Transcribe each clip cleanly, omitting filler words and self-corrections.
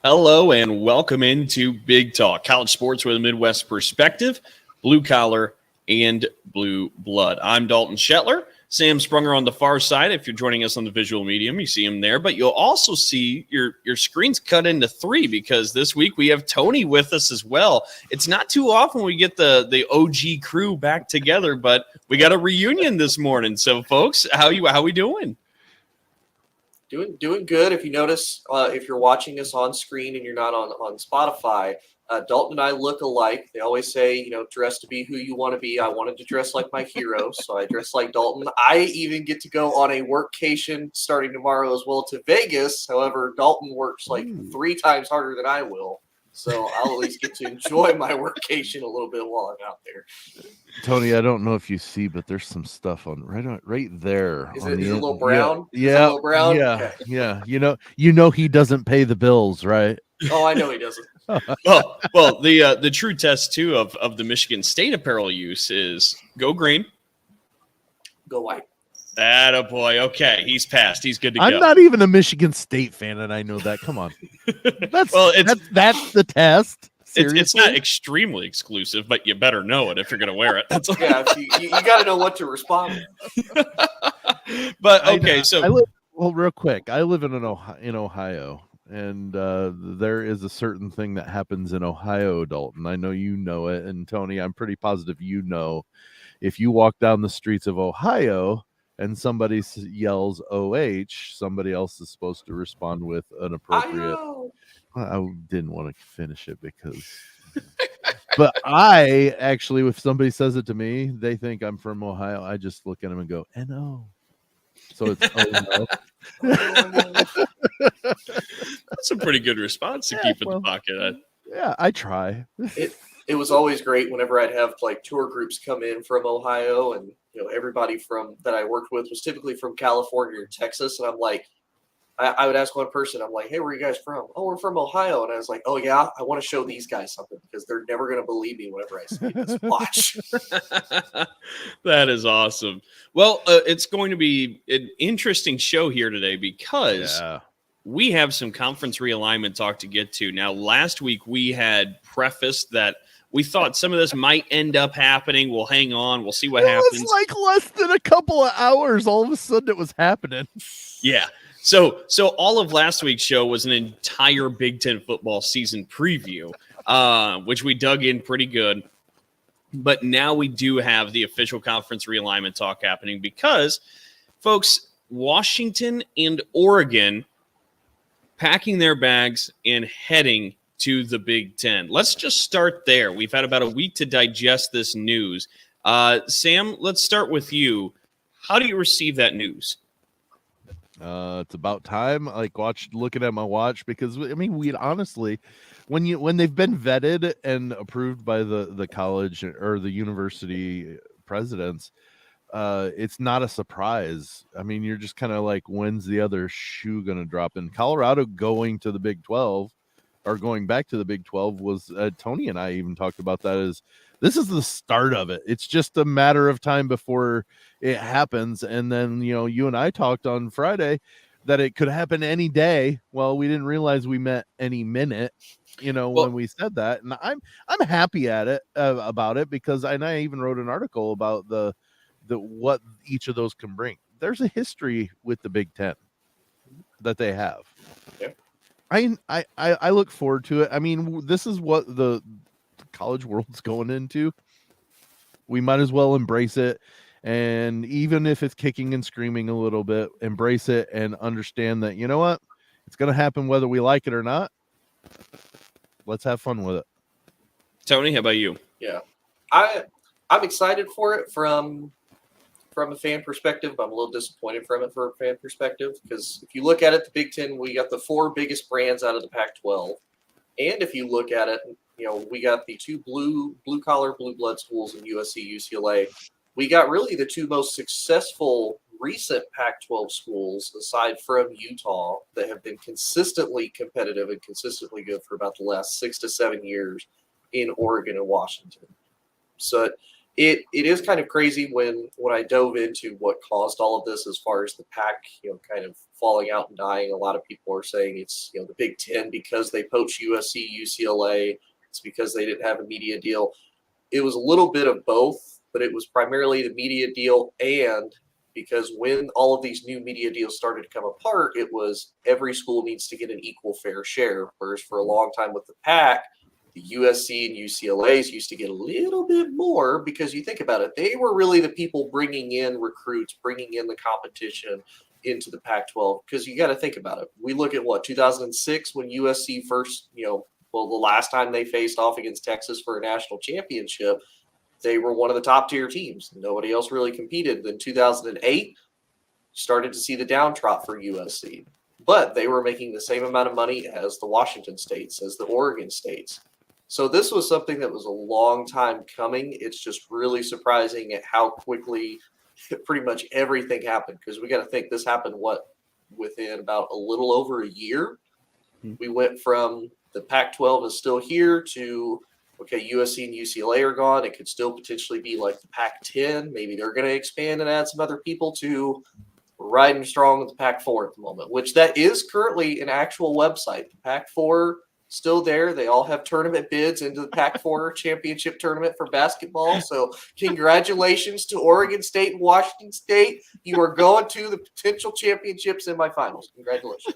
Hello and welcome into Big Talk, college sports with a Midwest perspective, blue collar and blue blood. I'm Dalton Shetler. Sam Sprunger on the far side. If you're joining us on the visual medium, you see him there, but you'll also see your screen's cut into three because this week we have Tony with us as well. It's not too often we get the OG crew back together, but we got a reunion this morning. So, folks, how we doing? Doing good. If you notice, if you're watching us on screen and you're not on Spotify, Dalton and I look alike. They always say, dress to be who you want to be. I wanted to dress like my hero, so I dress like Dalton. I even get to go on a workcation starting tomorrow as well to Vegas. However, Dalton works like 3 times harder than I will. So I'll at least get to enjoy my workcation a little bit while I'm out there. Tony, I don't know if you see, but there's some stuff right there. Is it a little brown? Yeah, a little brown? Yeah, okay. Yeah. You know he doesn't pay the bills, right? Oh, I know he doesn't. well, the true test too of the Michigan State apparel use is go green, go white. Attaboy. Okay, he's passed. He's good to go. I'm not even a Michigan State fan, and I know that. Come on. That's the test. It's not extremely exclusive, but you better know it if you're going to wear it. That's yeah, you got to know what to respond. But okay, real quick, I live in Ohio, and there is a certain thing that happens in Ohio, Dalton. I know you know it, and Tony, I'm pretty positive you know. If you walk down the streets of Ohio and somebody yells OH, somebody else is supposed to respond with an appropriate. I didn't want to finish it because, but I actually, if somebody says it to me, they think I'm from Ohio. I just look at them and go, "No." So it's oh no. That's a pretty good response to keep in the pocket. Yeah, I try. It was always great whenever I'd have like tour groups come in from Ohio, and everybody from that I worked with was typically from California or Texas, and I'm like, I would ask one person, I'm like, hey, where are you guys from? Oh, we're from Ohio. And I was like, oh yeah, I want to show these guys something because they're never going to believe me whenever I say this. Watch. That is awesome. Well, it's going to be an interesting show here today because we have some conference realignment talk to get to. Now, last week we had prefaced that we thought some of this might end up happening. We'll hang on. We'll see what happens. It was like less than a couple of hours. All of a sudden it was happening. Yeah. So all of last week's show was an entire Big Ten football season preview, which we dug in pretty good. But now we do have the official conference realignment talk happening because, folks, Washington and Oregon packing their bags and heading to the Big Ten. Let's just start there. We've had about a week to digest this news. Sam, let's start with you. How do you receive that news? It's about time. Looking at my watch because we'd honestly, when they've been vetted and approved by the college or the university presidents, it's not a surprise. You're just kind of like, when's the other shoe going to drop? In Colorado going to the Big 12 or going back to the Big 12 was Tony and I even talked about that. This is the start of it. It's just a matter of time before it happens. And then, you and I talked on Friday that it could happen any day. Well, we didn't realize we meant any minute, when we said that. And I'm happy at it about it because I even wrote an article about the what each of those can bring. There's a history with the Big Ten that they have. Yeah. I look forward to it. This is what the college world's going into. We might as well embrace it, and even if it's kicking and screaming a little bit, embrace it and understand that it's going to happen whether we like it or not. Let's have fun with it. Tony, how about you? Yeah, I'm excited for it from a fan perspective. I'm a little disappointed from it for a fan perspective because if you look at it, the Big Ten, we got the 4 biggest brands out of the Pac-12, and if you look at it, we got the 2 blue-collar, blue-blood schools in USC, UCLA. We got really the 2 most successful recent Pac-12 schools, aside from Utah, that have been consistently competitive and consistently good for about the last 6 to 7 years in Oregon and Washington. So it is kind of crazy when I dove into what caused all of this as far as the pack, kind of falling out and dying. A lot of people are saying it's, the Big Ten because they poached USC, UCLA. It's because they didn't have a media deal. It was a little bit of both, but it was primarily the media deal, and because when all of these new media deals started to come apart, it was every school needs to get an equal fair share. Whereas for a long time with the pack, the USC and UCLA's used to get a little bit more because you think about it, they were really the people bringing in recruits, bringing in the competition into the Pac-12. Because you got to think about it. We look at 2006 when USC first, the last time they faced off against Texas for a national championship, they were one of the top tier teams. Nobody else really competed. Then 2008, started to see the downtrot for USC. But they were making the same amount of money as the Washington States, as the Oregon States. So this was something that was a long time coming. It's just really surprising at how quickly pretty much everything happened. Because we got to think this happened, within about a little over a year. We went from the Pac-12 is still here to, okay, USC and UCLA are gone. It could still potentially be like the Pac-10. Maybe they're going to expand and add some other people to riding strong with the Pac-4 at the moment, which that is currently an actual website. The Pac-4 still there. They all have tournament bids into the Pac-4 championship tournament for basketball. So congratulations to Oregon State and Washington State. You are going to the potential championship semifinals. Congratulations.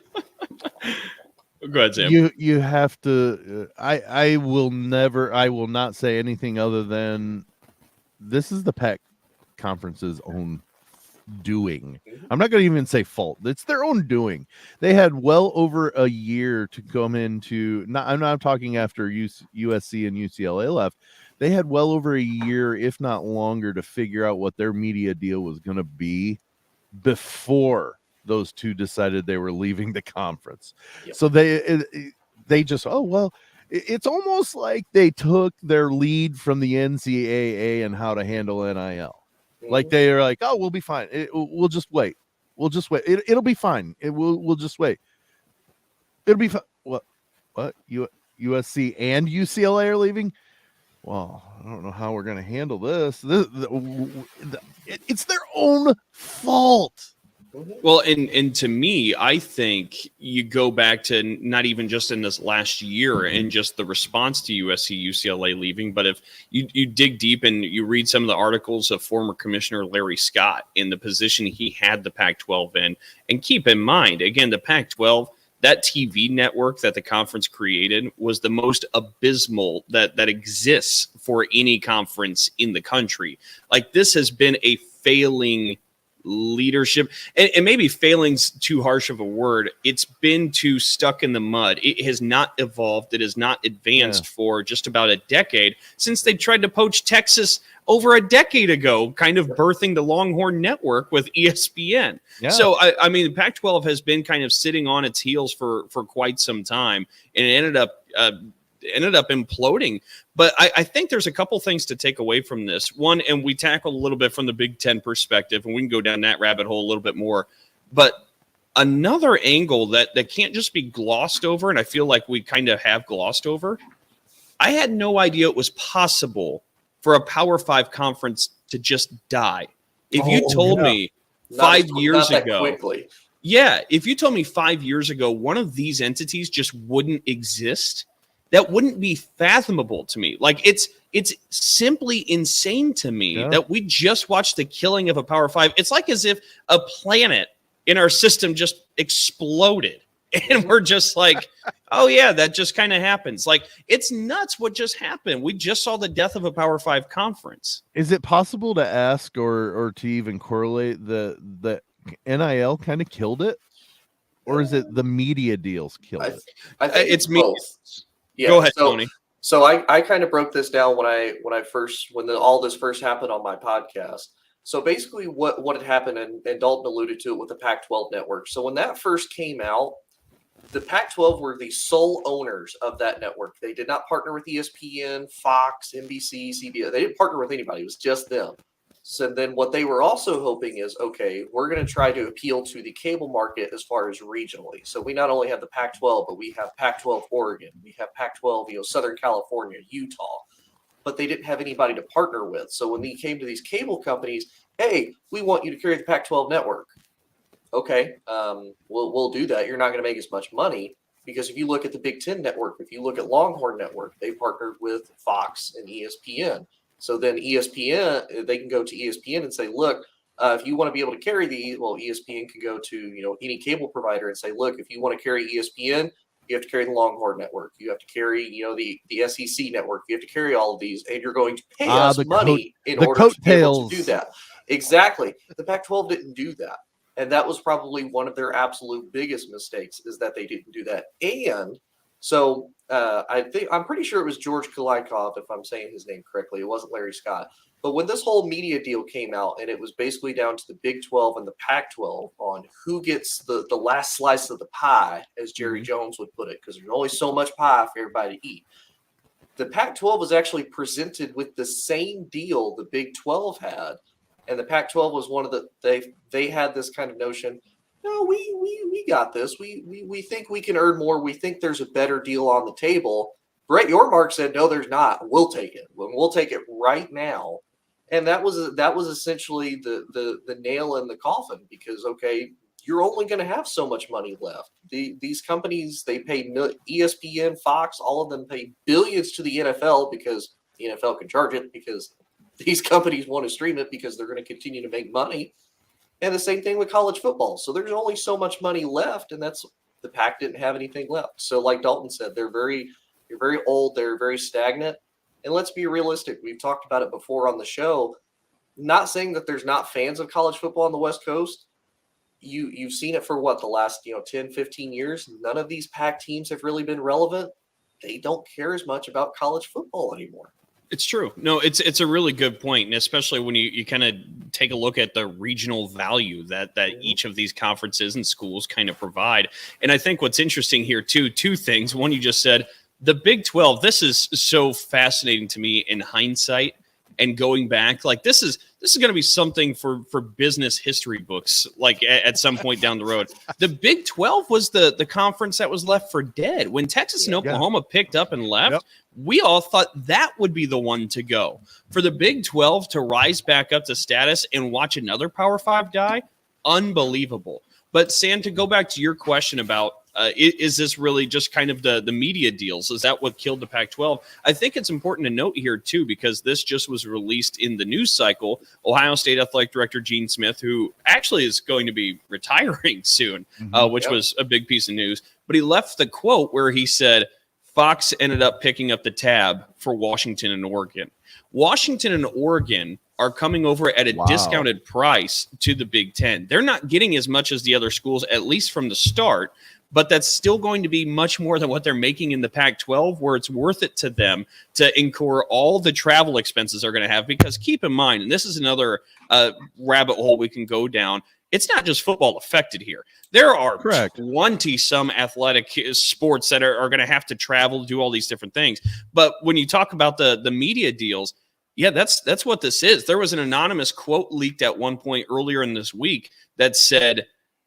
Go ahead, Sam. You have to. I will not say anything other than this is the Pac conference's own doing. I'm not going to even say fault. It's their own doing. They had well over a year to come into. I'm not talking after USC and UCLA left. They had well over a year, if not longer, to figure out what their media deal was going to be before those two decided they were leaving the conference. Yep. So they just, it's almost like they took their lead from the NCAA and how to handle NIL. Mm-hmm. Like they are like, oh, we'll be fine. We'll just wait. We'll just wait. It'll be fine. We'll just wait. It'll be fine. What? USC and UCLA are leaving? Well, I don't know how we're going to handle this. It's their own fault. Well, and to me, I think you go back to not even just in this last year and just the response to USC, UCLA leaving, but if you dig deep and you read some of the articles of former Commissioner Larry Scott in the position he had the Pac-12 in, and keep in mind, again, the Pac-12, that TV network that the conference created was the most abysmal that exists for any conference in the country. Like, this has been a failing leadership, and maybe failing's too harsh of a word. It's been too stuck in the mud. It has not evolved. It has not advanced for just about a decade since they tried to poach Texas over a decade ago, kind of birthing the Longhorn Network with ESPN. Yeah. So, I mean, the Pac-12 has been kind of sitting on its heels for quite some time, and it ended up imploding. But I think there's a couple things to take away from this. One, and we tackled a little bit from the Big Ten perspective, and we can go down that rabbit hole a little bit more. But another angle that can't just be glossed over, and I feel like we kind of have glossed over, I had no idea it was possible for a Power 5 conference to just die. If you told me 5 years ago, quickly. Yeah, if you told me 5 years ago one of these entities just wouldn't exist, that wouldn't be fathomable to me. Like, it's simply insane to me that we just watched the killing of a Power 5. It's like as if a planet in our system just exploded. And we're just like, oh, yeah, that just kind of happens. Like, it's nuts what just happened. We just saw the death of a Power 5 conference. Is it possible to ask or to even correlate the NIL kind of killed it? Or is it the media deals killed it? I think it's both. Yeah, go ahead, Tony. So I kind of broke this down when all this first happened on my podcast. So basically what had happened, and Dalton alluded to it with the Pac-12 network. So when that first came out, the Pac-12 were the sole owners of that network. They did not partner with ESPN, Fox, NBC, CBS. They didn't partner with anybody. It was just them. So then what they were also hoping is, okay, we're going to try to appeal to the cable market as far as regionally. So we not only have the Pac-12, but we have Pac-12 Oregon. We have Pac-12, Southern California, Utah. but they didn't have anybody to partner with. So when they came to these cable companies, hey, we want you to carry the Pac-12 network. Okay, we'll do that. You're not going to make as much money, because if you look at the Big Ten network, if you look at Longhorn Network, they partnered with Fox and ESPN. So then ESPN, they can go to ESPN and say, look, if you want to be able to carry ESPN can go to any cable provider and say, look, if you want to carry ESPN, you have to carry the Longhorn Network. You have to carry the SEC network. You have to carry all of these, and you're going to pay us money in order to be able to do that. Exactly. The Pac-12 didn't do that. And that was probably one of their absolute biggest mistakes, is that they didn't do that. And so I'm pretty sure it was George Kulikov, if I'm saying his name correctly. It wasn't Larry Scott. But when this whole media deal came out, and it was basically down to the Big 12 and the Pac-12 on who gets the last slice of the pie, as Jerry Jones would put it, because there's only so much pie for everybody to eat. The Pac-12 was actually presented with the same deal the Big 12 had. And the Pac-12 was one of they had this kind of notion, no, we got this. We think we can earn more. We think there's a better deal on the table. Brett Yormark said, no, there's not. We'll take it. We'll take it right now. And that was essentially the nail in the coffin, because, okay, you're only going to have so much money left. These companies, they pay ESPN, Fox, all of them pay billions to the NFL, because the NFL can charge it, because these companies want to stream it, because they're going to continue to make money. And the same thing with college football. So there's only so much money left, and that's the Pac didn't have anything left. So like Dalton said, they're very old. They're very stagnant. And let's be realistic. We've talked about it before on the show. Not saying that there's not fans of college football on the West Coast. You've seen it for the last 10, 15 years. None of these Pac teams have really been relevant. They don't care as much about college football anymore. It's true. No, it's a really good point, and especially when you kind of take a look at the regional value that each of these conferences and schools kind of provide. And I think what's interesting here too, two things. One, you just said the Big 12. This is so fascinating to me in hindsight and going back. Like this is going to be something for business history books, like at some point down the road. The Big 12 was the conference that was left for dead when Texas and Oklahoma picked up and left. Yep. We all thought that would be the one to go. For the Big 12 to rise back up to status and watch another Power 5 die, unbelievable. But Sam, to go back to your question about is this really just kind of the media deals? Is that what killed the Pac-12? I think it's important to note here, too, because this just was released in the news cycle. Ohio State Athletic Director Gene Smith, who actually is going to be retiring soon, which was a big piece of news. But he left the quote where he said, Fox ended up picking up the tab for Washington and Oregon. Washington and Oregon are coming over at a discounted price to the Big Ten. They're not getting as much as the other schools, at least from the start, but that's still going to be much more than what they're making in the Pac-12, where it's worth it to them to incur all the travel expenses they're going to have. Because keep in mind, and this is another rabbit hole we can go down, it's not just football affected here. There are 20-some athletic sports that are going to have to travel, do all these different things. But when you talk about the media deals, yeah, that's what this is. There was an anonymous quote leaked at one point earlier in this week that said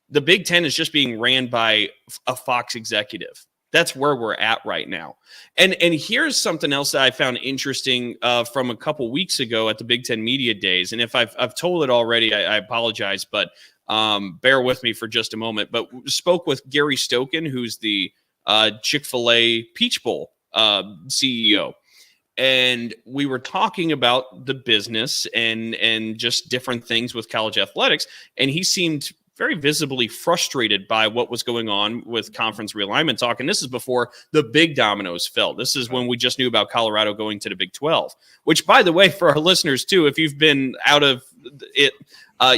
the Big Ten is just being ran by a Fox executive. That's where we're at right now. And here's something else that I found interesting from a couple weeks ago at the Big Ten Media Days. And if I've told it already, I apologize, but bear with me for just a moment. But spoke with Gary Stokan, who's the Chick-fil-A Peach Bowl CEO. And we were talking about the business and just different things with college athletics. And he seemed very visibly frustrated by what was going on with conference realignment talk. And this is before the big dominoes fell. This is when we just knew about Colorado going to the Big 12, which, by the way, for our listeners, too, if you've been out of it,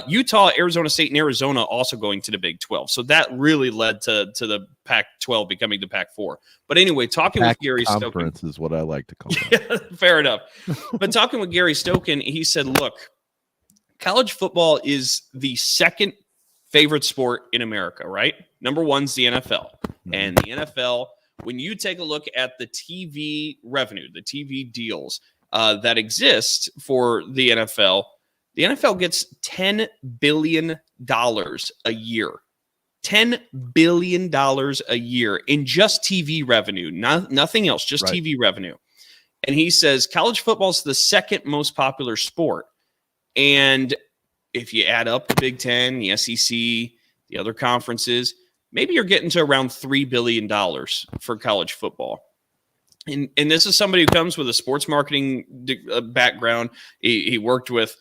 Utah, Arizona State, and Arizona also going to the Big 12. So that really led to the Pac-12 becoming the Pac-4. But anyway, talking with Gary Stokan. Conference is what I like to call it. Fair enough. But talking with Gary Stokan, he said, look, college football is the second favorite sport in America, right? Number one's the NFL. And the NFL, when you take a look at the TV revenue, the TV deals that exist for the NFL gets $10 billion a year. $10 billion a year in just TV revenue, nothing else, just TV revenue. and he says college football is the second most popular sport. And if you add up the Big Ten, the SEC, the other conferences, maybe you're getting to around $3 billion for college football. And this is somebody who comes with a sports marketing background. He worked with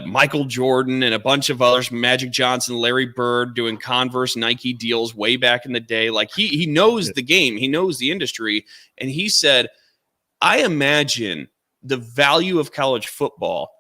Michael Jordan and a bunch of others, Magic Johnson, Larry Bird, doing Converse, Nike deals way back in the day. Like he knows the game. He knows the industry. And he said, I imagine the value of college football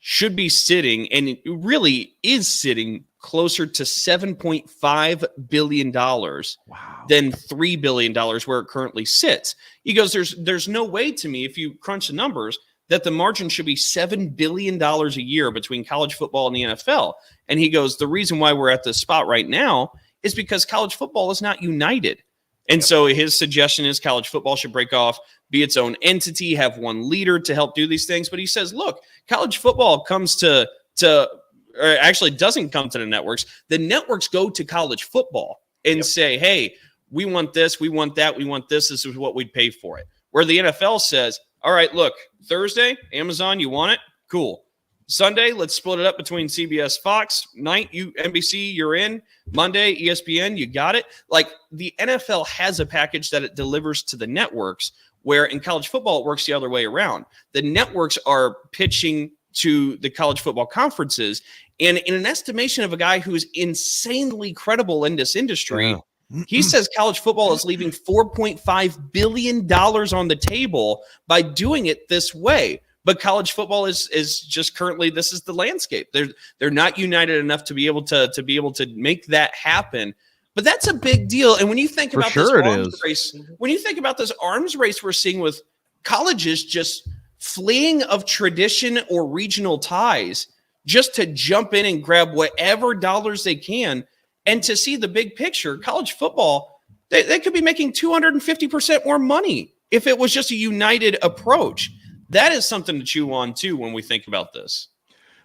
should be sitting, and it really is sitting, closer to $7.5 billion than $3 billion where it currently sits. He goes, there's no way to me, if you crunch the numbers, that the margin should be $7 billion a year between college football and the NFL. And he goes, the reason why we're at this spot right now is because college football is not united. And so his suggestion is college football should break off, be its own entity, have one leader to help do these things. But he says, look, college football comes to or actually doesn't come to the networks. The networks go to college football and say, hey, we want this, we want that, we want this. This is what we'd pay for it. Where the NFL says, all right, look, Thursday, Amazon, you want it? Cool. Sunday, let's split it up between CBS, Fox. Night, NBC, you're in. Monday, ESPN, you got it. Like the NFL has a package that it delivers to the networks, where in college football, it works the other way around. The networks are pitching to the college football conferences. And in an estimation of a guy who's insanely credible in this industry, he says college football is leaving $4.5 billion on the table by doing it this way. But college football is just currently, this is the landscape. They're not united enough to be able to make that happen. But that's a big deal. And when you think about this arms race, when you think about this arms race we're seeing with colleges just fleeing of tradition or regional ties just to jump in and grab whatever dollars they can, and to see the big picture, college football, they could be making 250% more money if it was just a united approach. That is something to chew on too when we think about this.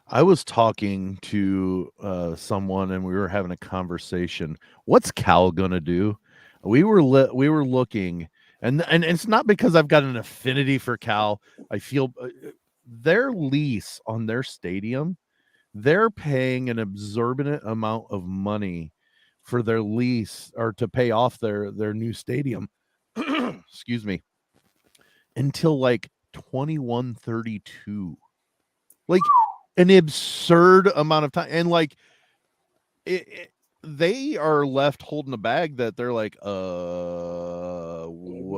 I was talking to someone, and we were having a conversation. What's Cal gonna do? We were looking, and it's not because I've got an affinity for Cal. I feel their lease on their stadium, they're paying an exorbitant amount of money for their lease, or to pay off their new stadium. Excuse me. Until like 2132, like an absurd amount of time. And like they are left holding a bag that they're like, what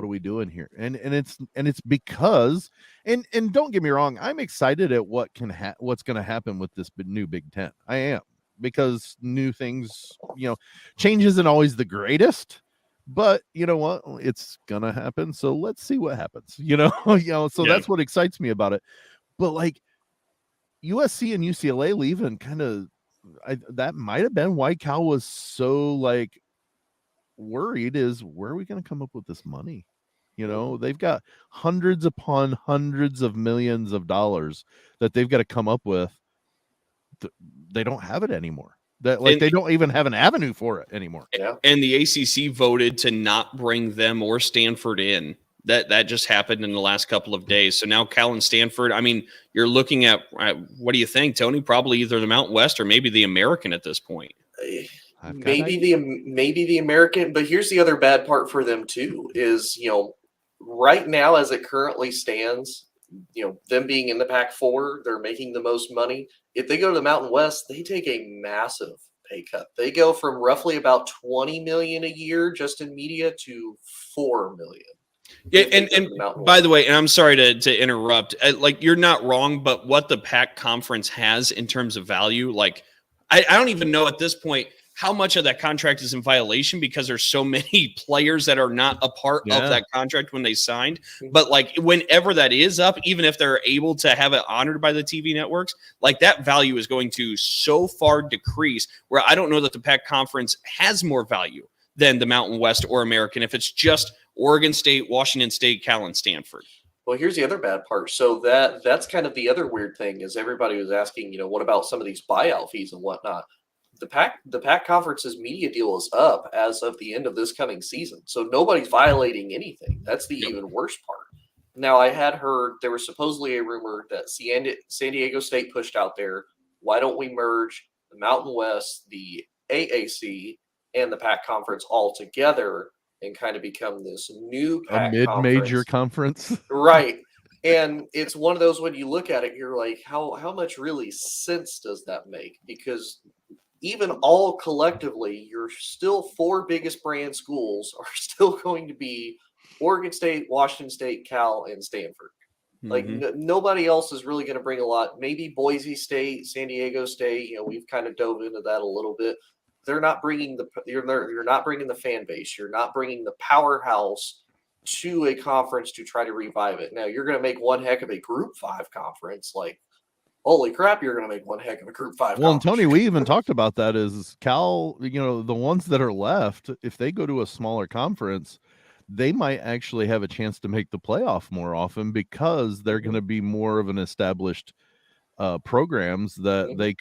are we doing here? And it's because, and don't get me wrong, I'm excited at what's going to happen with this new Big Ten. I am, because new things, change isn't always the greatest. But you know what? It's gonna happen. So let's see what happens. So that's what excites me about it. But like USC and UCLA leaving, that might have been why Cal was so like worried, is where are we gonna come up with this money? They've got hundreds upon hundreds of millions of dollars that they've got to come up with. They don't have it anymore. They don't even have an avenue for it anymore. Yeah. And the ACC voted to not bring them or Stanford in. That just happened in the last couple of days. So now Cal and Stanford, I mean, you're looking at, what do you think, Tony? Probably either the Mountain West or maybe the American at this point. Maybe the American, but here's the other bad part for them too, is, right now as it currently stands, them being in the Pac-4, they're making the most money. If they go to the Mountain West, they take a massive pay cut. They go from roughly about $20 million a year just in media to $4 million. Yeah, and by the way, and I'm sorry to interrupt, like you're not wrong, but what the Pac conference has in terms of value, like I don't even know at this point how much of that contract is in violation, because there's so many players that are not a part of that contract when they signed. But like whenever that is up, even if they're able to have it honored by the TV networks, like that value is going to so far decrease, where I don't know that the Pac conference has more value than the Mountain West or American if it's just Oregon State, Washington State, Cal, and Stanford. Well, here's the other bad part. So that's kind of the other weird thing, is everybody was asking, what about some of these buyout fees and whatnot? The Pac conference's media deal is up as of the end of this coming season. So nobody's violating anything. That's the even worse part. Now, I had heard there was supposedly a rumor that San Diego State pushed out there, why don't we merge the Mountain West, the AAC, and the Pac Conference all together and kind of become this new A Pac mid-major conference? conference. Right. And it's one of those, when you look at it, you're like, how much really sense does that make? Because even all collectively, your still 4 biggest brand schools are still going to be Oregon State, Washington State, Cal, and Stanford. Like nobody else is really going to bring a lot. Maybe Boise State, San Diego State. We've kind of dove into that a little bit. They're not bringing you're not bringing the fan base. You're not bringing the powerhouse to a conference to try to revive it. Now you're going to make one heck of a Group 5 conference. Like, holy crap, you're going to make one heck of a Group 5 Well, and conference. Tony, we even talked about that. Is Cal, the ones that are left, if they go to a smaller conference, they might actually have a chance to make the playoff more often because they're going to be more of an established programs that they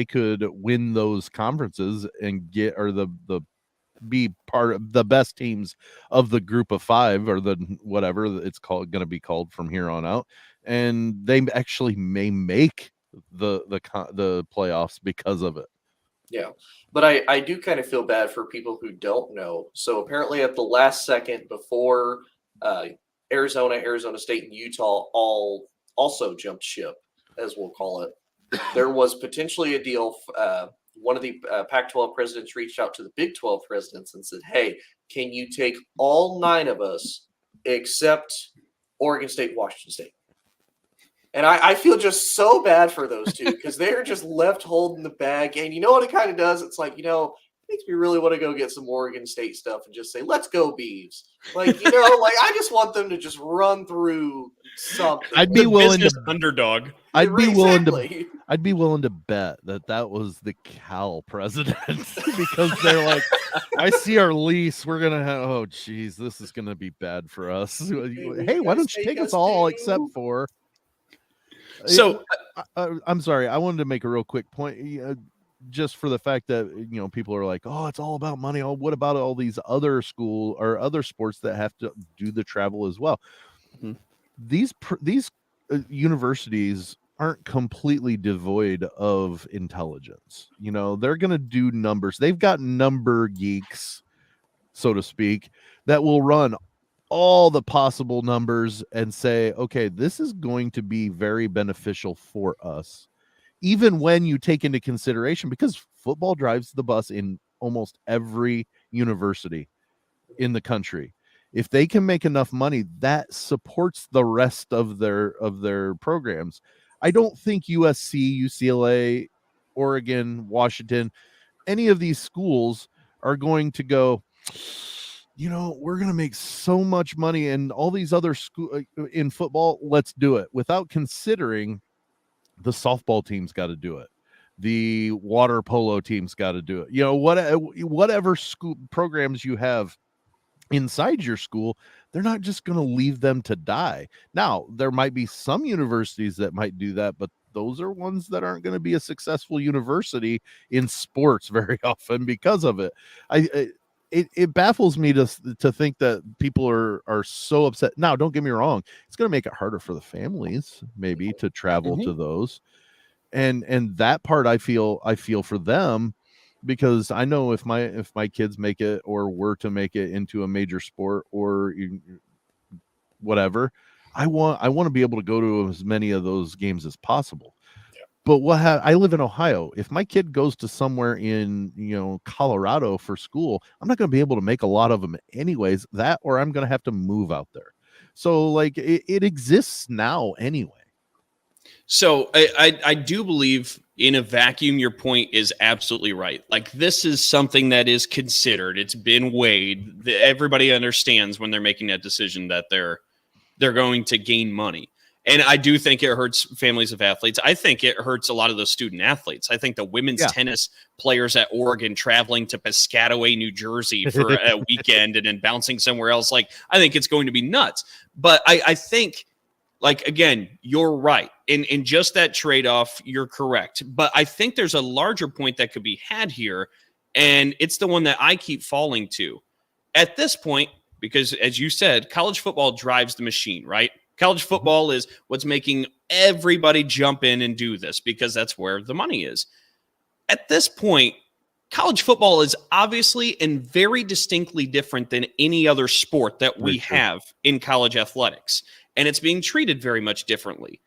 could win those conferences and get, or the be part of the best teams of the group of 5, or the whatever it's going to be called from here on out, and they actually may make the playoffs because of it. Yeah, but I do kind of feel bad for people who don't know. So apparently at the last second before Arizona State, and Utah all also jumped ship, as we'll call it, there was potentially a deal. One of the Pac-12 presidents reached out to the Big 12 presidents and said, hey, can you take all 9 of us except Oregon State, Washington State? And I feel just so bad for those two because they're just left holding the bag. And you know what it kind of does? It's like, makes me really want to go get some Oregon State stuff and just say, let's go Beavs. Like, I just want them to just run through something. I'd be willing to underdog. I'd be willing to bet that was the Cal president because they're like, I see our lease. We're going to have, oh geez, this is going to be bad for us. Hey, why don't you take us all except for. So I'm sorry. I wanted to make a real quick point, just for the fact that people are like, "Oh, it's all about money." Oh, what about all these other school or other sports that have to do the travel as well? Mm-hmm. These universities aren't completely devoid of intelligence. They're going to do numbers. They've got number geeks, so to speak, that will run all the possible numbers and say, okay, this is going to be very beneficial for us, even when you take into consideration, because football drives the bus in almost every university in the country. If they can make enough money, that supports the rest of their programs. I don't think USC, UCLA, Oregon, Washington, any of these schools are going to go, we're going to make so much money and all these other schools in football, let's do it, without considering the softball team's got to do it. The water polo team's got to do it. Whatever school programs you have inside your school, they're not just going to leave them to die. Now, there might be some universities that might do that, but those are ones that aren't going to be a successful university in sports very often because of it. It baffles me to think that people are so upset. Now, don't get me wrong. It's going to make it harder for the families maybe to travel to those. And that part I feel for them, because I know if my kids make it or were to make it into a major sport or whatever, I want to be able to go to as many of those games as possible. But I live in Ohio. If my kid goes to somewhere in, Colorado for school, I'm not going to be able to make a lot of them anyways, that, or I'm going to have to move out there. So like it exists now anyway. So I do believe in a vacuum, your point is absolutely right. Like, this is something that is considered. It's been weighed. Everybody understands when they're making that decision that they're going to gain money. And I do think it hurts families of athletes. I think it hurts a lot of those student athletes. I think the women's tennis players at Oregon traveling to Piscataway, New Jersey for a weekend and then bouncing somewhere else, like, I think it's going to be nuts. But I think, like, again, you're right. In just that trade-off, you're correct. But I think there's a larger point that could be had here, and it's the one that I keep falling to. At this point, because, as you said, college football drives the machine, right? College football is what's making everybody jump in and do this because that's where the money is. At this point, college football is obviously and very distinctly different than any other sport that we have in college athletics, and it's being treated very much differently.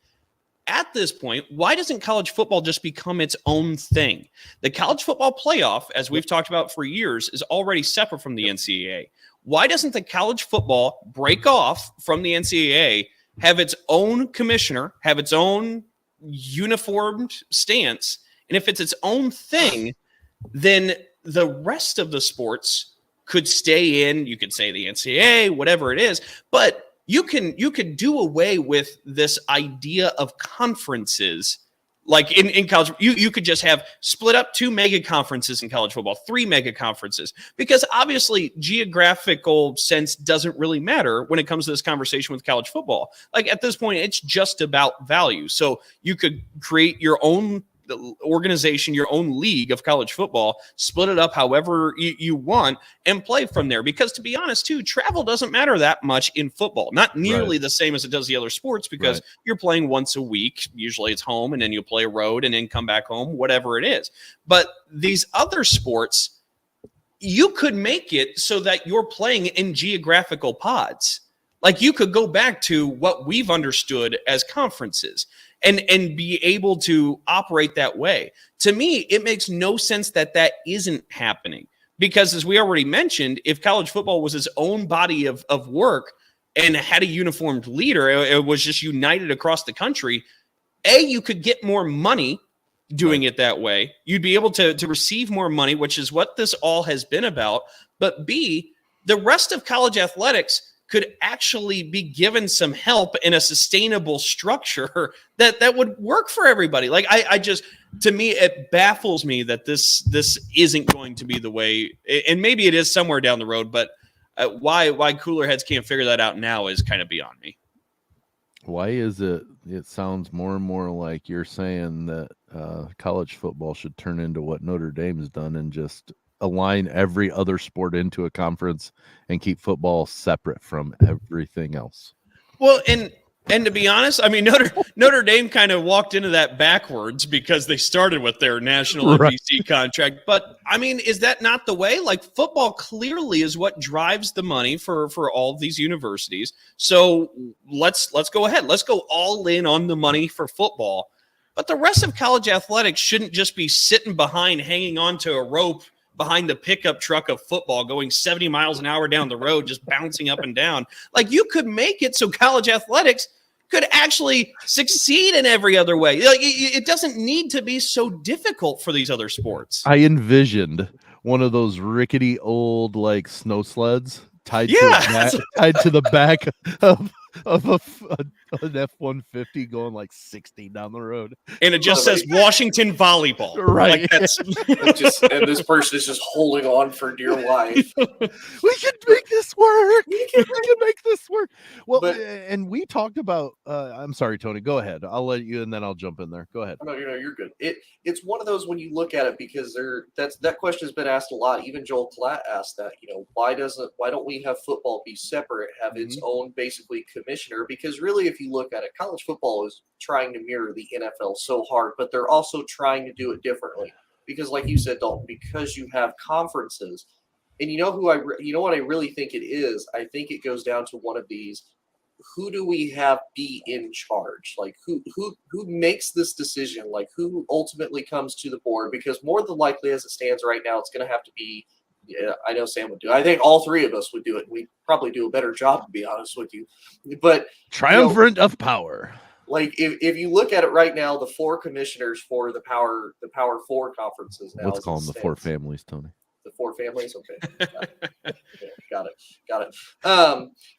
At this point, why doesn't college football just become its own thing? The college football playoff, as we've talked about for years, is already separate from the NCAA. Why doesn't the college football break off from the NCAA, have its own commissioner, have its own uniformed stance, and if it's its own thing, then the rest of the sports could stay in, you could say the NCAA, whatever it is, but you could do away with this idea of conferences. Like in college, you could just have split up 2 mega conferences in college football, 3 mega conferences, because obviously geographical sense doesn't really matter when it comes to this conversation with college football. Like at this point, it's just about value. So you could create your own organization, your own league of college football, split it up however you want and play from there. Because to be honest too, travel doesn't matter that much in football, not nearly the same as it does the other sports, because you're playing once a week. Usually it's home and then you'll play a road and then come back home, whatever it is. But these other sports, you could make it so that you're playing in geographical pods. Like you could go back to what we've understood as conferences and be able to operate that way. To me, it makes no sense that that isn't happening, because as we already mentioned, if college football was its own body of work and had a uniformed leader, it was just united across the country, you could get more money doing it that way. You'd be able to receive more money, which is what this all has been about. But B, the rest of college athletics could actually be given some help in a sustainable structure that would work for everybody. Like I just, to me, it baffles me that this isn't going to be the way, and maybe it is somewhere down the road, but why cooler heads can't figure that out now is kind of beyond me. Why is it sounds more and more like you're saying that college football should turn into what Notre Dame's done and just align every other sport into a conference and keep football separate from everything else. Well, and to be honest, I mean, Notre Dame kind of walked into that backwards because they started with their national NBC contract. But I mean, is that not the way? Like football clearly is what drives the money for all of these universities. So let's go ahead. Let's go all in on the money for football. But the rest of college athletics shouldn't just be sitting behind, hanging onto a rope behind the pickup truck of football going 70 miles an hour down the road, just bouncing up and down. Like you could make it so college athletics could actually succeed in every other way. Like it doesn't need to be so difficult for these other sports. I envisioned one of those rickety old like snow sleds tied to the back of an F-150 going like 60 down the road, and it just says Washington Volleyball. Right. Like that's and this person is just holding on for dear life. We can make this work. We can make this work. Well, and we talked about. I'm sorry, Tony. Go ahead. I'll let you, and then I'll jump in there. Go ahead. No, you're good. It's one of those when you look at it, because that question has been asked a lot. Even Joel Klatt asked that. Why don't we have football be separate, have its own basically commissioner? Because really, if you look at it, college football is trying to mirror the NFL so hard, but they're also trying to do it differently. Because, like you said, Dalton, because you have conferences, and you know what I really think it is. I think it goes down to one of these. Who do we have be in charge? Like who makes this decision? Like who ultimately comes to the board? Because more than likely, as it stands right now, it's going to have to be. Yeah, I know Sam would do it. I think all three of us would do it. We'd probably do a better job, to be honest with you. But triumvirate of power. Like if you look at it right now, the 4 commissioners for the Power 4 conferences now. Let's call them the 4 families, Tony. The 4 families, okay. Got it.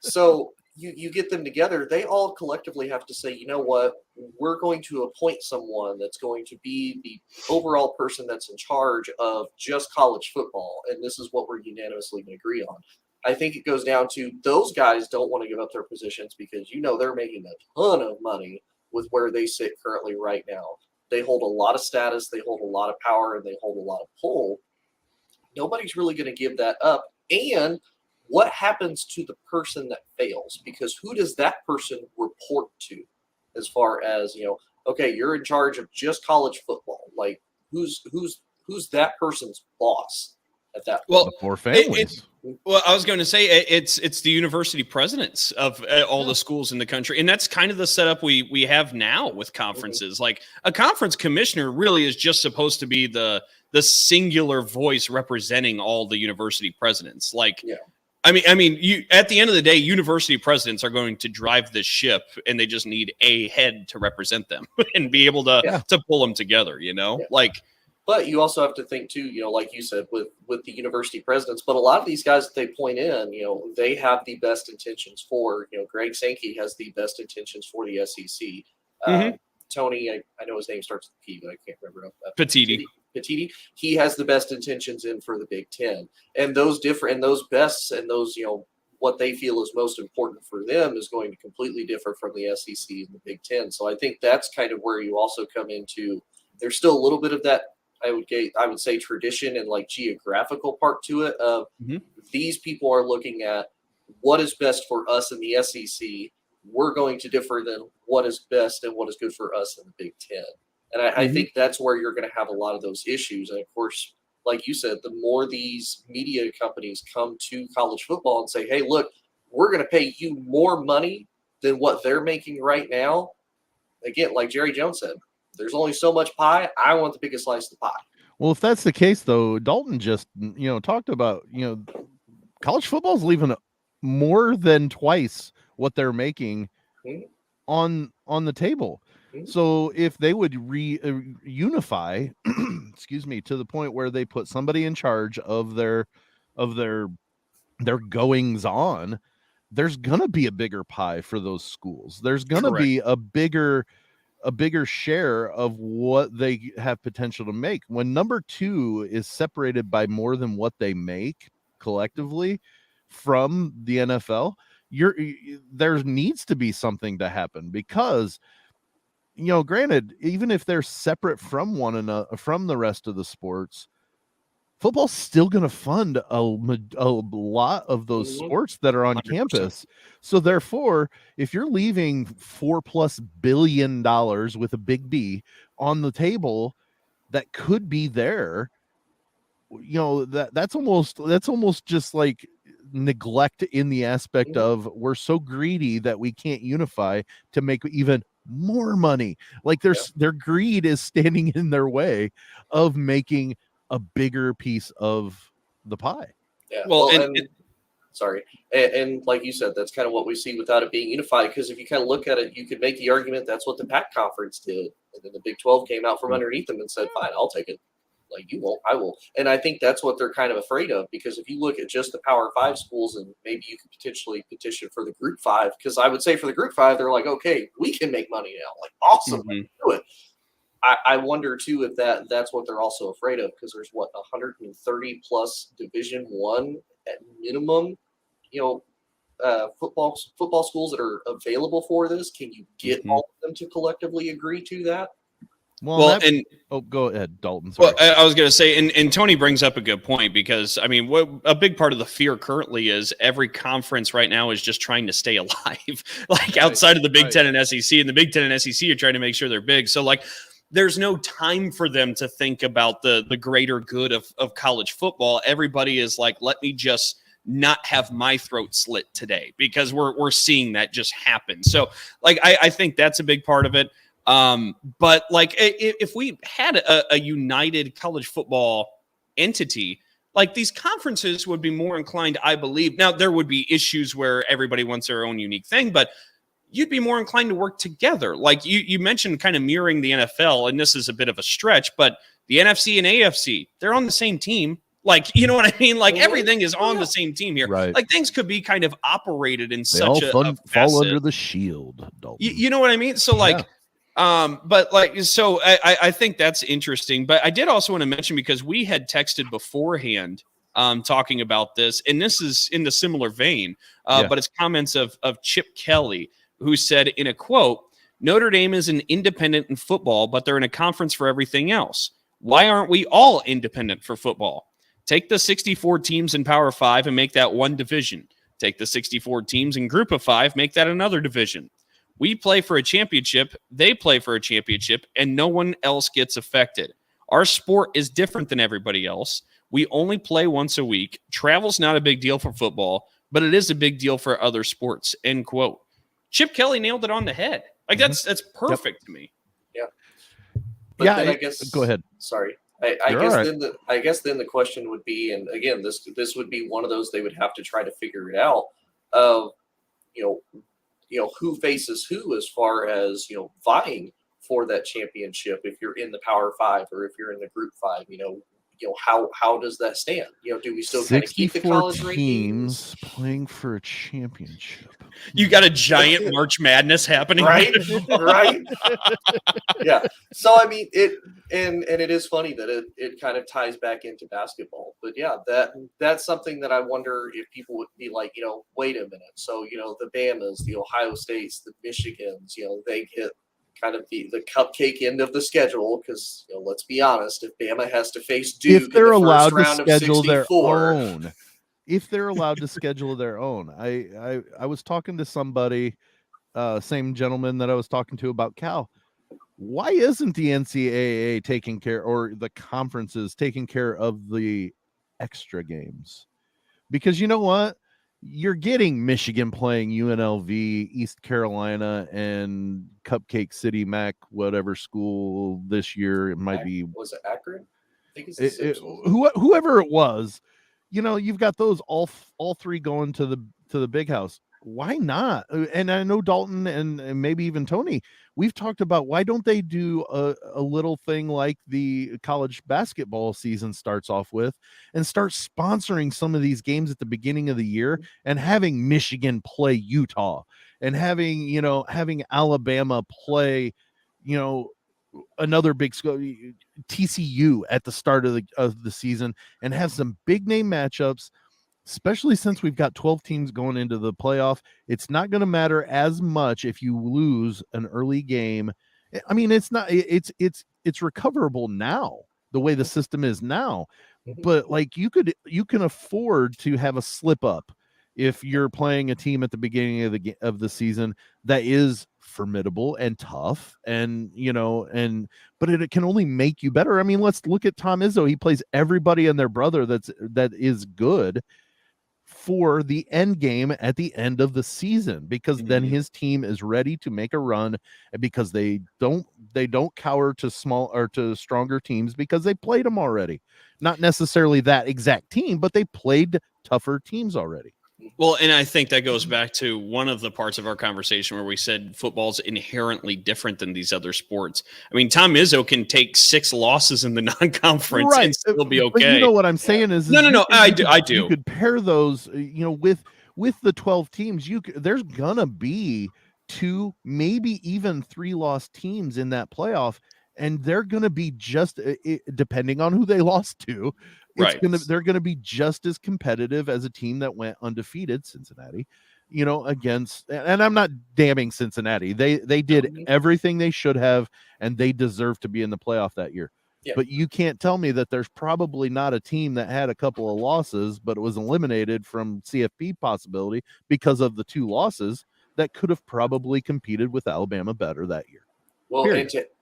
So you get them together. They all collectively have to say, you know what, we're going to appoint someone that's going to be the overall person that's in charge of just college football, and this is what we're unanimously going to agree on. I think it goes down to those guys don't want to give up their positions because they're making a ton of money with where they sit currently right now. They hold a lot of status, they hold a lot of power, and they hold a lot of pull. Nobody's really going to give that up. And what happens to the person that fails? Because who does that person report to as far as, okay, you're in charge of just college football. Like who's that person's boss at that point? The four families. Well, I was going to say it's the university presidents of all the schools in the country, and that's kind of the setup we have now with conferences. Like a conference commissioner really is just supposed to be the singular voice representing all the university presidents. Like, I mean, you at the end of the day, university presidents are going to drive the ship, and they just need a head to represent them and be able to pull them together. Like. But you also have to think too, like you said, with the university presidents. But a lot of these guys that they point in, they have the best intentions for. Greg Sankey has the best intentions for the SEC. Tony, I know his name starts with P, but I can't remember. Petiti. He has the best intentions in for the Big Ten, and those bests and those what they feel is most important for them is going to completely differ from the SEC and the Big Ten. So I think that's kind of where you also come into. There's still a little bit of that. I would say tradition and like geographical part to it of these people are looking at what is best for us in the SEC. We're going to differ than what is best and what is good for us in the Big Ten. And I think that's where you're going to have a lot of those issues. And of course, like you said, the more these media companies come to college football and say, hey, look, we're going to pay you more money than what they're making right now. Again, like Jerry Jones said, there's only so much pie. I want the biggest slice of the pie. Well, if that's the case, though, Dalton just, talked about, college football is leaving more than twice what they're making on the table. So if they would unify, excuse me, to the point where they put somebody in charge of their goings on, there's going to be a bigger pie for those schools. There's going to be a bigger share of what they have potential to make. When number 2 is separated by more than what they make collectively from the NFL, there needs to be something to happen because, granted, even if they're separate from one another, from the rest of the sports, football's still going to fund a lot of those sports that are on 100%. Campus. So therefore, if you're leaving $4+ billion with a big B on the table that could be there, that's almost just like neglect in the aspect of we're so greedy that we can't unify to make even more money. Like their greed is standing in their way of making a bigger piece of the pie. Yeah. Well, and like you said, that's kind of what we see without it being unified. Because if you kind of look at it, you could make the argument that's what the PAC conference did, and then the Big 12 came out from underneath them and said, "Fine, I'll take it." Like you won't, I will. And I think that's what they're kind of afraid of, because if you look at just the Power 5 schools, and maybe you could potentially petition for the Group 5, because I would say for the Group 5, they're like, okay, we can make money now. Like, awesome, let's do it. I wonder too if that's what they're also afraid of, because there's 130 plus Division I at minimum, football schools that are available for this. Can you get all of them to collectively agree to that? Well, go ahead, Dalton. Sorry. Well, I was going to say, and Tony brings up a good point, because I mean, a big part of the fear currently is every conference right now is just trying to stay alive, like outside of the Big Ten and SEC, and the Big Ten and SEC are trying to make sure they're big. So like, there's no time for them to think about the greater good of college football. Everybody is like, let me just not have my throat slit today, because we're seeing that just happen. So like, I think that's a big part of it. But like, if we had a united college football entity, like these conferences would be more inclined, I believe. Now there would be issues where everybody wants their own unique thing, but you'd be more inclined to work together. Like you mentioned kind of mirroring the NFL, and this is a bit of a stretch, but the NFC and AFC, they're on the same team. Like, you know what I mean? Like everything is on the same team here. Right. Like things could be kind of operated in they such all fall under the shield. You know what I mean? So like, but like, so I think that's interesting, but I did also want to mention, because we had texted beforehand, talking about this, and this is in the similar vein, but it's comments of Chip Kelly, who said in a quote, "Notre Dame is an independent in football, but they're in a conference for everything else. Why aren't we all independent for football? Take the 64 teams in Power 5 and make that one division. Take the 64 teams in Group of 5, make that another division. We play for a championship, they play for a championship, and no one else gets affected. Our sport is different than everybody else. We only play once a week. Travel's not a big deal for football, but it is a big deal for other sports, end quote. Chip Kelly nailed it on the head. Like, that's perfect to me. Yeah. But then I guess, go ahead. Sorry. I guess then the question would be, and again, this would be one of those they would have to try to figure it out of, who faces who as far as, vying for that championship. If you're in the Power 5 or if you're in the Group 5, how does that stand? Do we still kind of keep the college teams rankings playing for a championship? You got a giant March Madness happening, right? Right. Yeah. So I mean, it is funny that it kind of ties back into basketball. But yeah, that's something that I wonder if people would be like, wait a minute. So the Bamas, the Ohio States, the Michigans, they get kind of the cupcake end of the schedule because let's be honest, if Bama has to face Duke if they're in the allowed first round to of schedule 64, their own, if they're allowed to schedule their own, I was talking to somebody, same gentleman that I was talking to about Cal. Why isn't the NCAA taking care, or the conferences taking care of the extra games? Because you know what? You're getting Michigan playing UNLV, East Carolina, and Cupcake City Mac, whatever school this year. It might be. Was it Akron? I think it's whoever it was. You've got those all three going to the big house. Why not? And I know Dalton and maybe even Tony, we've talked about why don't they do a little thing like the college basketball season starts off with, and start sponsoring some of these games at the beginning of the year, and having Michigan play Utah, and having Alabama play, another big school, TCU, at the start of the season, and have some big name matchups. Especially since we've got 12 teams going into the playoff, it's not going to matter as much if you lose an early game. I mean, it's recoverable now, the way the system is now. But like you can afford to have a slip up if you're playing a team at the beginning of the season that is formidable and tough, but it can only make you better. I mean, let's look at Tom Izzo. He plays everybody and their brother that is good for the end game at the end of the season, because then his team is ready to make a run, and because they don't cower to small or to stronger teams because they played them already. Not necessarily that exact team, but they played tougher teams already. Well, and I think that goes back to one of the parts of our conversation where we said football's inherently different than these other sports. I mean, Tom Izzo can take 6 losses in the non-conference and still be okay. But you know what I'm saying is no. I do. You could pair those, with the 12 teams. There's gonna be 2, maybe even 3 lost teams in that playoff, and they're gonna be just depending on who they lost to. They're going to be just as competitive as a team that went undefeated, Cincinnati, against, and I'm not damning Cincinnati. They did everything they should have, and they deserve to be in the playoff that year. Yeah. But you can't tell me that there's probably not a team that had a couple of losses, but it was eliminated from CFP possibility because of the 2 losses that could have probably competed with Alabama better that year. Well,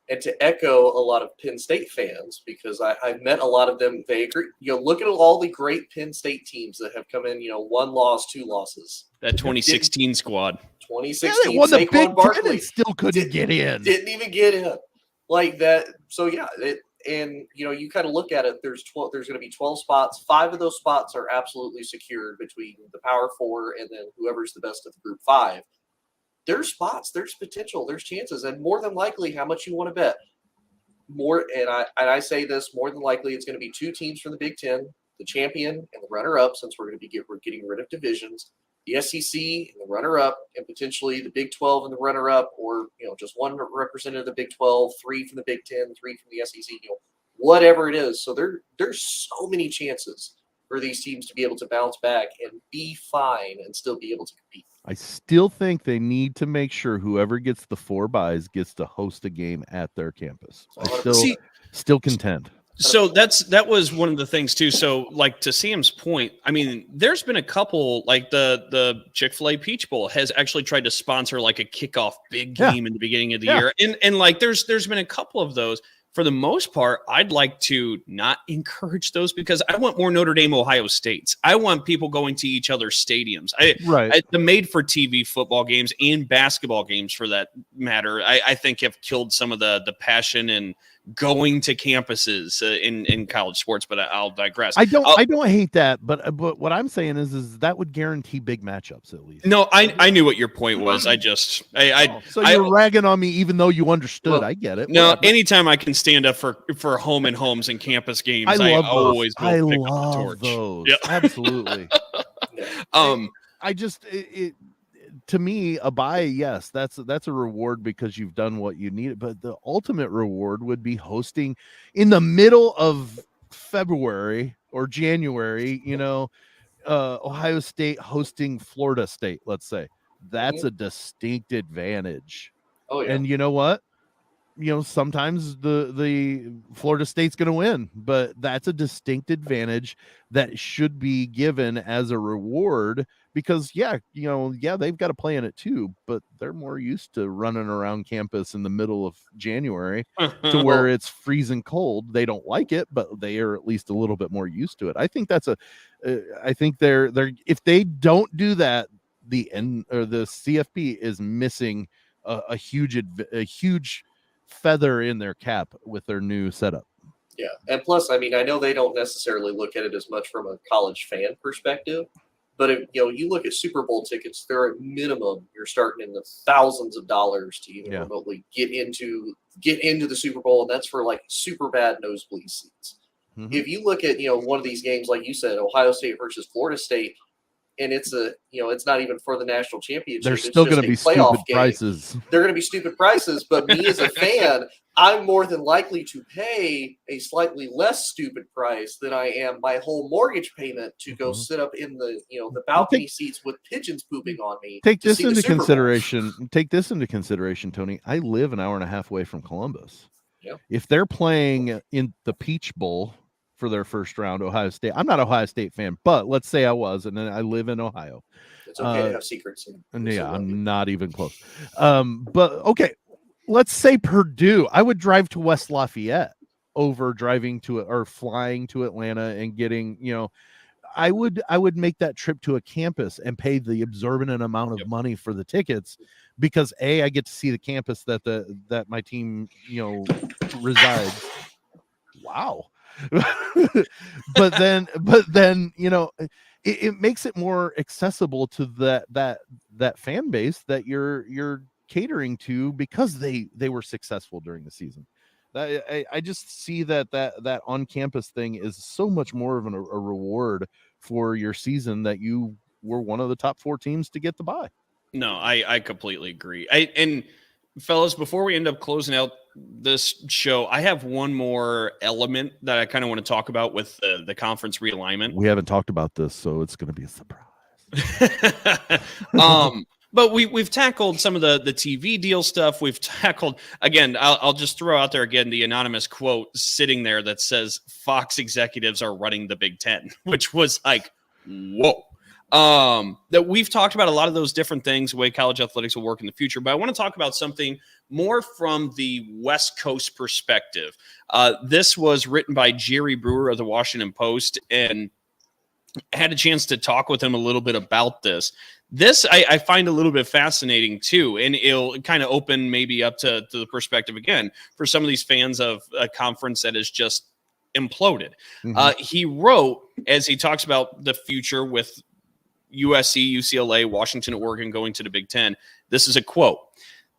and to echo a lot of Penn State fans, because I've met a lot of them, they agree. Look at all the great Penn State teams that have come in, 1 loss, 2 losses. That 2016 squad. 2016, they won the Saquon Big Ten and still couldn't get in. Didn't even get in. Like that. So, yeah. You kind of look at it, there's going to be 12 spots. 5 of those spots are absolutely secured between the Power 4 and then whoever's the best of the Group 5. There's spots, there's potential, there's chances, and more than likely, how much you want to bet. I say this, more than likely, it's going to be 2 teams from the Big Ten, the champion and the runner-up, since we're getting rid of divisions, the SEC and the runner-up, and potentially the Big 12 and the runner-up, or just 1 representative of the Big 12, 3 from the Big 10, 3 from the SEC, whatever it is. So there's so many chances for these teams to be able to bounce back and be fine and still be able to compete. I still think they need to make sure whoever gets the 4 byes gets to host a game at their campus. I still contend. So that was one of the things too. So like to Sam's point, I mean, there's been a couple like the Chick-fil-A Peach Bowl has actually tried to sponsor like a kickoff big game in the beginning of the year. And like there's been a couple of those. For the most part, I'd like to not encourage those because I want more Notre Dame, Ohio States. I want people going to each other's stadiums. The made-for-TV football games and basketball games, for that matter, I think have killed some of the passion and going to campuses in college sports. But I'll digress. I don't hate that, but what I'm saying is that would guarantee big matchups at least. No, I knew what your point was. So you're ragging on me even though you understood. Well, I get it. No, whatever. Anytime I can stand up for home and homes and campus games, I always I pick love up the torch. Those. Yep. Absolutely. I just to me, a buy, yes, that's a reward because you've done what you needed. But the ultimate reward would be hosting in the middle of February or January, Ohio State hosting Florida State, let's say. That's a distinct advantage. Oh, yeah. And you know what? Sometimes the Florida State's going to win, but that's a distinct advantage that should be given as a reward because, they've got to play in it too, but they're more used to running around campus in the middle of January to where it's freezing cold. They don't like it, but they are at least a little bit more used to it. I think I think they're if they don't do that, the CFP is missing a huge feather in their cap with their new setup. Yeah. And plus, I mean, I know they don't necessarily look at it as much from a college fan perspective, but if, you look at Super Bowl tickets, they're at minimum, you're starting in the thousands of dollars to even remotely get into the Super Bowl. And that's for like super bad nosebleed seats. Mm-hmm. If you look at, one of these games, like you said, Ohio State versus Florida State, and it's it's not even for the national championship. They're still going to be stupid prices. They're going to be stupid prices, but me as a fan, I'm more than likely to pay a slightly less stupid price than I am my whole mortgage payment to go sit up in the the balcony seats with pigeons pooping on me. Take this into consideration. Take this into consideration, Tony. I live an hour and a half away from Columbus. Yeah. If they're playing in the Peach Bowl for their first round, Ohio State. I'm not an Ohio State fan, but let's say I was, and then I live in Ohio. It's okay to have secrets. I'm not even close. But okay, let's say Purdue. I would drive to West Lafayette over driving to or flying to Atlanta and getting, I would make that trip to a campus and pay the exorbitant amount of money for the tickets because I get to see the campus that my team, resides. Wow. but then it makes it more accessible to that fan base that you're catering to because they were successful during the season. I just see that on campus thing is so much more of a reward for your season that you were one of the top 4 teams to get the bye. No, I completely agree. And fellas, before we end up closing out this show, I have one more element that I kind of want to talk about with the conference realignment. We haven't talked about this, so it's going to be a surprise. But we've tackled some of the TV deal stuff. We've tackled, again, I'll just throw out there again the anonymous quote sitting there that says Fox executives are running the Big Ten, which was like, whoa. That we've talked about a lot of those different things, the way college athletics will work in the future. But I want to talk about something more from the West Coast perspective. This was written by Jerry Brewer of the Washington Post, and I had a chance to talk with him a little bit about this. This I find a little bit fascinating too, and it'll kind of open maybe up to the perspective again for some of these fans of a conference that is just imploded. Mm-hmm. He wrote, as he talks about the future with USC, UCLA, Washington, Oregon going to the Big Ten. This is a quote.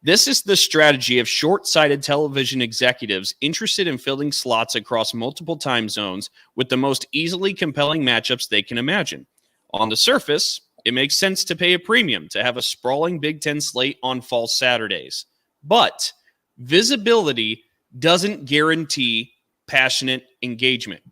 "This is the strategy of short-sighted television executives interested in filling slots across multiple time zones with the most easily compelling matchups they can imagine. On the surface, it makes sense to pay a premium to have a sprawling Big Ten slate on fall Saturdays. But visibility doesn't guarantee passionate engagement.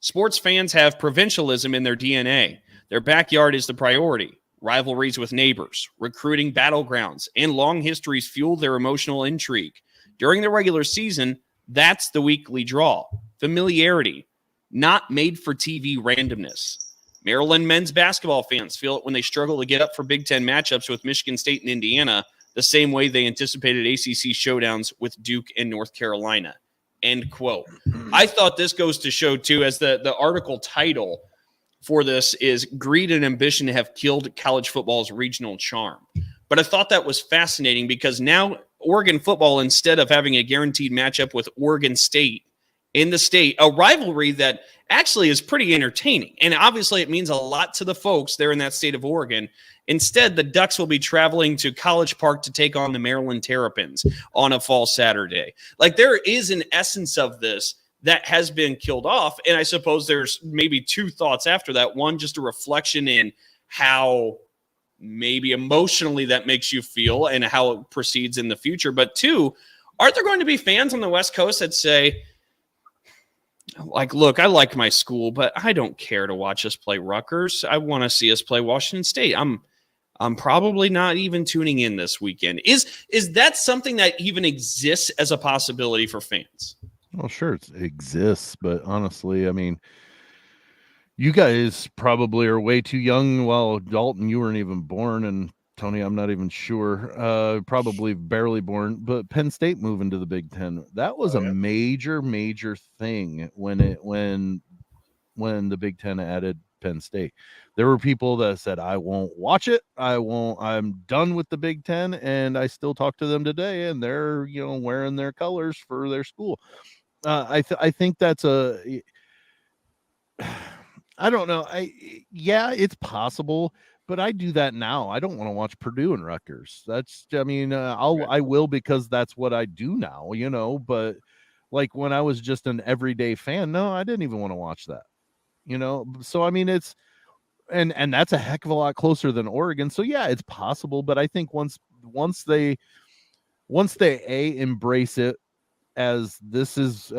Sports fans have provincialism in their DNA. Their backyard is the priority. Rivalries with neighbors, recruiting battlegrounds, and long histories fuel their emotional intrigue. During the regular season, that's the weekly draw. familiarity, not made for TV randomness. Maryland men's basketball fans feel it when they struggle to get up for Big Ten matchups with Michigan State and Indiana, the same way they anticipated ACC showdowns with Duke and North Carolina. End quote. I thought this goes to show, too, as the article title for this is Greed and Ambition Have Killed College Football's Regional Charm. But I thought that was fascinating because now Oregon football, instead of having a guaranteed matchup with Oregon State in the state, a rivalry that actually is pretty entertaining. And obviously it means a lot to the folks there in that state of Oregon. Instead, the Ducks will be traveling to College Park to take on the Maryland Terrapins on a fall Saturday. Like, there is an essence of this that has been killed off. And I suppose there's maybe two thoughts after that. One, just a reflection in how maybe emotionally that makes you feel and how it proceeds in the future. But two, aren't there going to be fans on the West Coast that say, like, look, I like my school, but I don't care to watch us play Rutgers. I want to see us play Washington State. I'm probably not even tuning in this weekend. Is that something that even exists as a possibility for fans? Well, sure, it exists, but honestly, I mean, you guys probably are way too young. Well, Dalton, you weren't even born, and Tony, I'm not even sure. Probably barely born. But Penn State moving to the Big Ten, that was a major thing when the Big Ten added Penn State. There were people that said, I won't watch it. I'm done with the Big Ten. And I still talk to them today, and they're, wearing their colors for their school. I think that's I don't know. It's possible, but I do that now. I don't want to watch Purdue and Rutgers. I will because that's what I do now, but like when I was just an everyday fan, no, I didn't even want to watch that, So, I mean, it's, and that's a heck of a lot closer than Oregon. So yeah, it's possible, but I think once they embrace it as this is,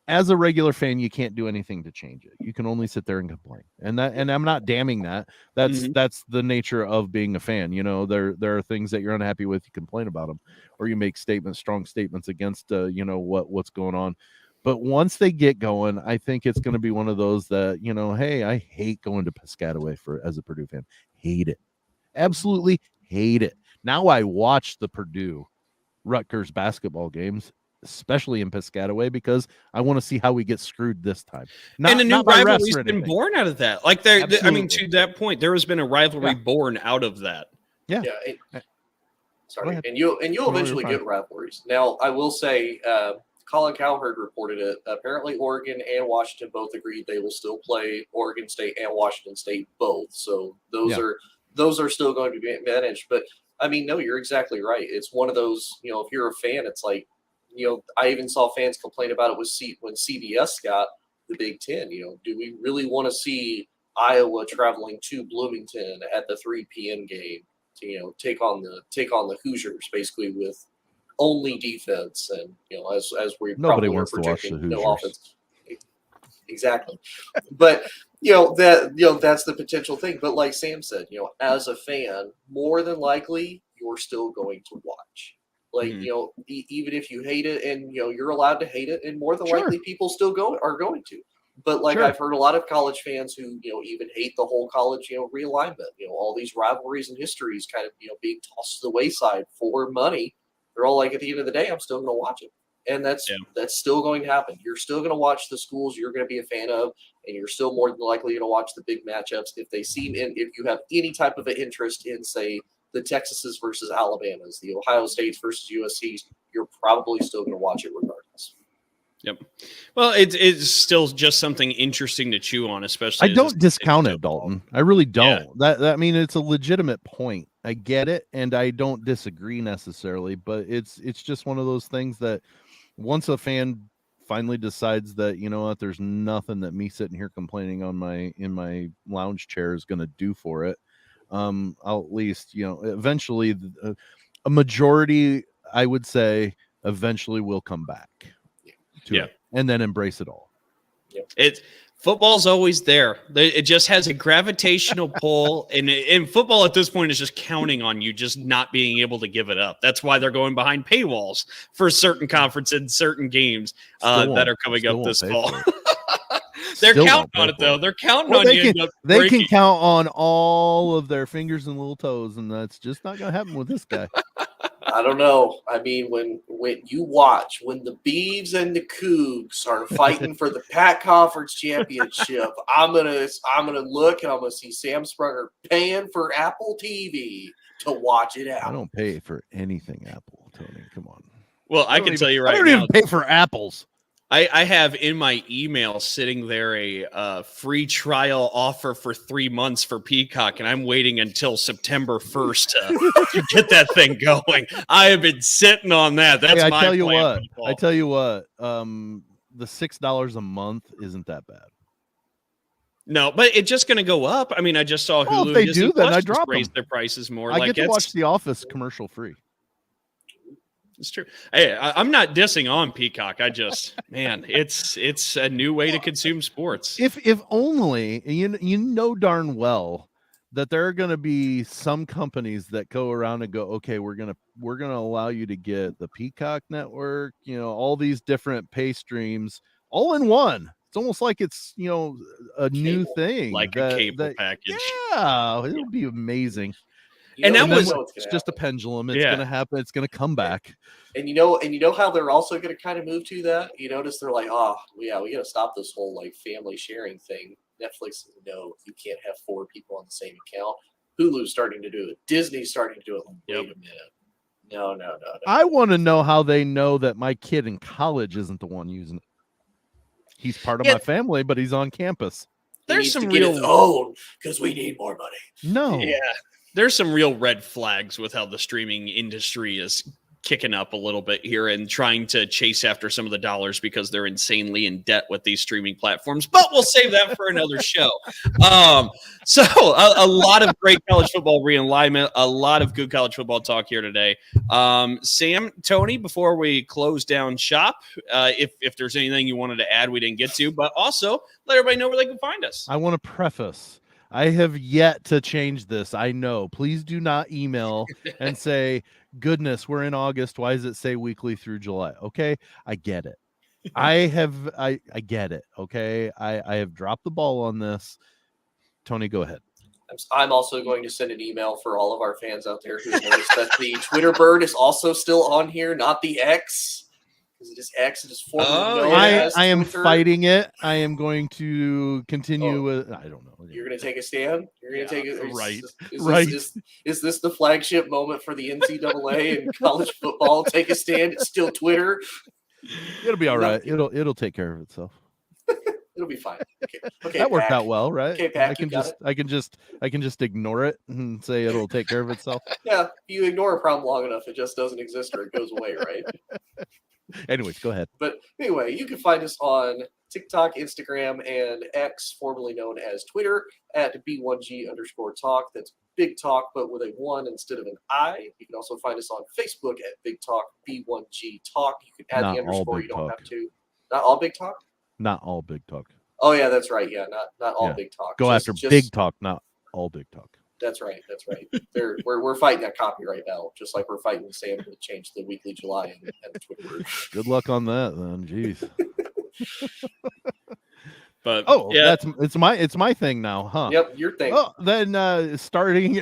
as a regular fan, you can't do anything to change it. You can only sit there and complain. And I'm not damning that. That's the nature of being a fan. There are things that you're unhappy with, you complain about them, or you make strong statements against what's going on. But once they get going, I think it's going to be one of those that, hey, I hate going to Piscataway as a Purdue fan. Hate it. Absolutely hate it. Now I watch the Purdue Rutgers basketball games, especially in Piscataway, because I want to see how we get screwed this time. And a new rivalry's been born out of that. Like, to that point, there has been a rivalry born out of that. Yeah. Sorry, and you'll eventually get rivalries. Now, I will say, Colin Cowherd reported it. Apparently, Oregon and Washington both agreed they will still play Oregon State and Washington State both. So those are still going to be managed. But no, you're exactly right. It's one of those. If you're a fan, it's like, I even saw fans complain about it when CBS got the Big Ten. Do we really want to see Iowa traveling to Bloomington at the 3 p.m. game to take on the Hoosiers, basically with only defense, and as we nobody probably wants to watch the Hoosiers. No offense. Exactly, but that's the potential thing. But like Sam said, as a fan, more than likely you're still going to watch. Like, even if you hate it, and you're allowed to hate it, and more than likely people still are going to. But I've heard a lot of college fans who even hate the whole college realignment. All these rivalries and histories kind of being tossed to the wayside for money. They're all like, at the end of the day, I'm still going to watch it, and that's still going to happen. You're still going to watch the schools you're going to be a fan of, and you're still more than likely going to watch the big matchups if you have any type of an interest in, say, the Texases versus Alabamas, the Ohio States versus USC's, you're probably still going to watch it regardless. Yep. Well, it's still just something interesting to chew on, especially. I don't discount it, Dalton. I really don't. Yeah. That it's a legitimate point. I get it, and I don't disagree necessarily, but it's just one of those things that once a fan finally decides that, what, there's nothing that me sitting here complaining in my lounge chair is going to do for it. I'll at least, eventually a majority, I would say, eventually will come back to it and then embrace it all. It's Football's always there. It just has a gravitational pull, and football at this point is just counting on you just not being able to give it up. That's why they're going behind paywalls for certain conferences and certain games that are coming up this fall. They're counting on it, though. They're counting on you. They can count on all of their fingers and little toes, and that's just not going to happen with this guy. I don't know. I mean, when you watch when the Beavs and the Cougs are fighting for the Pac Conference Championship, I'm gonna look and I'm gonna see Sam Sprunger paying for Apple TV to watch it out. I don't pay for anything Apple, Tony. Come on. Well, I can tell you right now. I don't even pay for apples. I have in my email sitting there a free trial offer for 3 months for Peacock, and I'm waiting until September 1st to get that thing going. I have been sitting on that. That's my plan. I tell you what, the $6 a month isn't that bad. No, but it's just going to go up. I mean, I just saw Hulu. If they do, then I drop raise their prices more. I get to watch The Office commercial free. It's true. Hey, I'm not dissing on Peacock. I just, man, it's a new way to consume sports. If only you know darn well that there are going to be some companies that go around and go, okay, we're gonna allow you to get the Peacock network, all these different pay streams all in one. It's almost like it's a new thing, like a cable package. Yeah, it would be amazing. And that was it's just a pendulum. It's going to happen. It's going to come back. And you know how they're also going to kind of move to that. You notice they're like, oh yeah, we got to stop this whole like family sharing thing. Netflix, no, you can't have 4 people on the same account. Hulu's starting to do it. Disney's starting to do it. Like, wait a minute. No. I want to know how they know that my kid in college isn't the one using it. He's part of my family, but he's on campus. There's some real own because we need more money. No. Yeah. There's some real red flags with how the streaming industry is kicking up a little bit here and trying to chase after some of the dollars because they're insanely in debt with these streaming platforms. But we'll save that for another show. So a lot of great college football realignment, a lot of good college football talk here today. Sam, Tony, before we close down shop, if there's anything you wanted to add we didn't get to, but also let everybody know where they can find us. I want to preface. I have yet to change this. I know. Please do not email and say, goodness, we're in August. Why does it say weekly through July? Okay. I get it. I get it. Okay. I have dropped the ball on this. Tony, go ahead. I'm also going to send an email for all of our fans out there who noticed that the Twitter bird is also still on here, not the X. It is X. It is formerly known as I am Twitter. fighting it. I am going to continue with. I don't know. You're going to take a stand. You're going to take it. Right. Is this the flagship moment for the NCAA and college football? Take a stand. It's still Twitter. It'll be all right. It'll take care of itself. It'll be fine. Okay. That worked out well, right? Okay, Pac, I can just ignore it and say it'll take care of itself. Yeah, you ignore a problem long enough, it just doesn't exist or it goes away, right? Anyways, go ahead. But anyway, you can find us on TikTok, Instagram, and X, formerly known as Twitter, at B1G_Talk. That's Big Talk, but with a 1 instead of an I. You can also find us on Facebook at Big Talk, B1G Talk. You can add Not the underscore. all You don't Big have to. Not all Big Talk? Not all Big Talk. Oh, yeah, that's right. Yeah, not all Big Talk. Go after Big Talk, not all Big Talk. That's right. We're fighting that copyright battle, just like we're fighting Sam to change the weekly July and the Twitter word. Good luck on that, then. Jeez. But yeah, it's my thing now, huh? Yep, your thing. Oh, then starting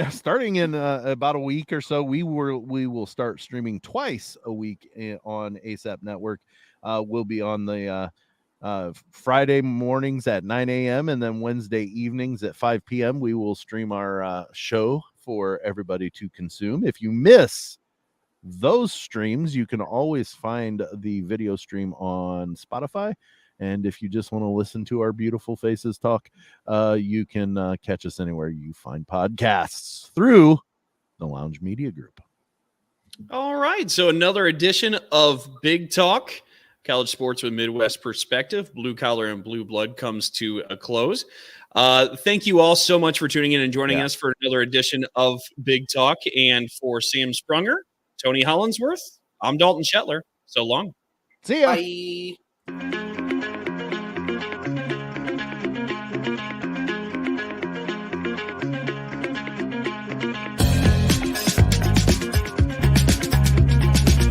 in about a week or so, we will start streaming twice a week on ASAP Network. We'll be on the Friday mornings at 9 a.m. and then Wednesday evenings at 5 p.m. We will stream our show for everybody to consume. If you miss those streams, you can always find the video stream on Spotify. And if you just want to listen to our beautiful faces talk, you can catch us anywhere you find podcasts through the Lounge Media Group. All right. So another edition of Big Talk, college sports with Midwest perspective. Blue collar and blue blood comes to a close. Thank you all so much for tuning in and joining us for another edition of Big Talk. And for Sam Sprunger, Tony Hollinsworth, I'm Dalton Shetler. So long. See ya. Bye.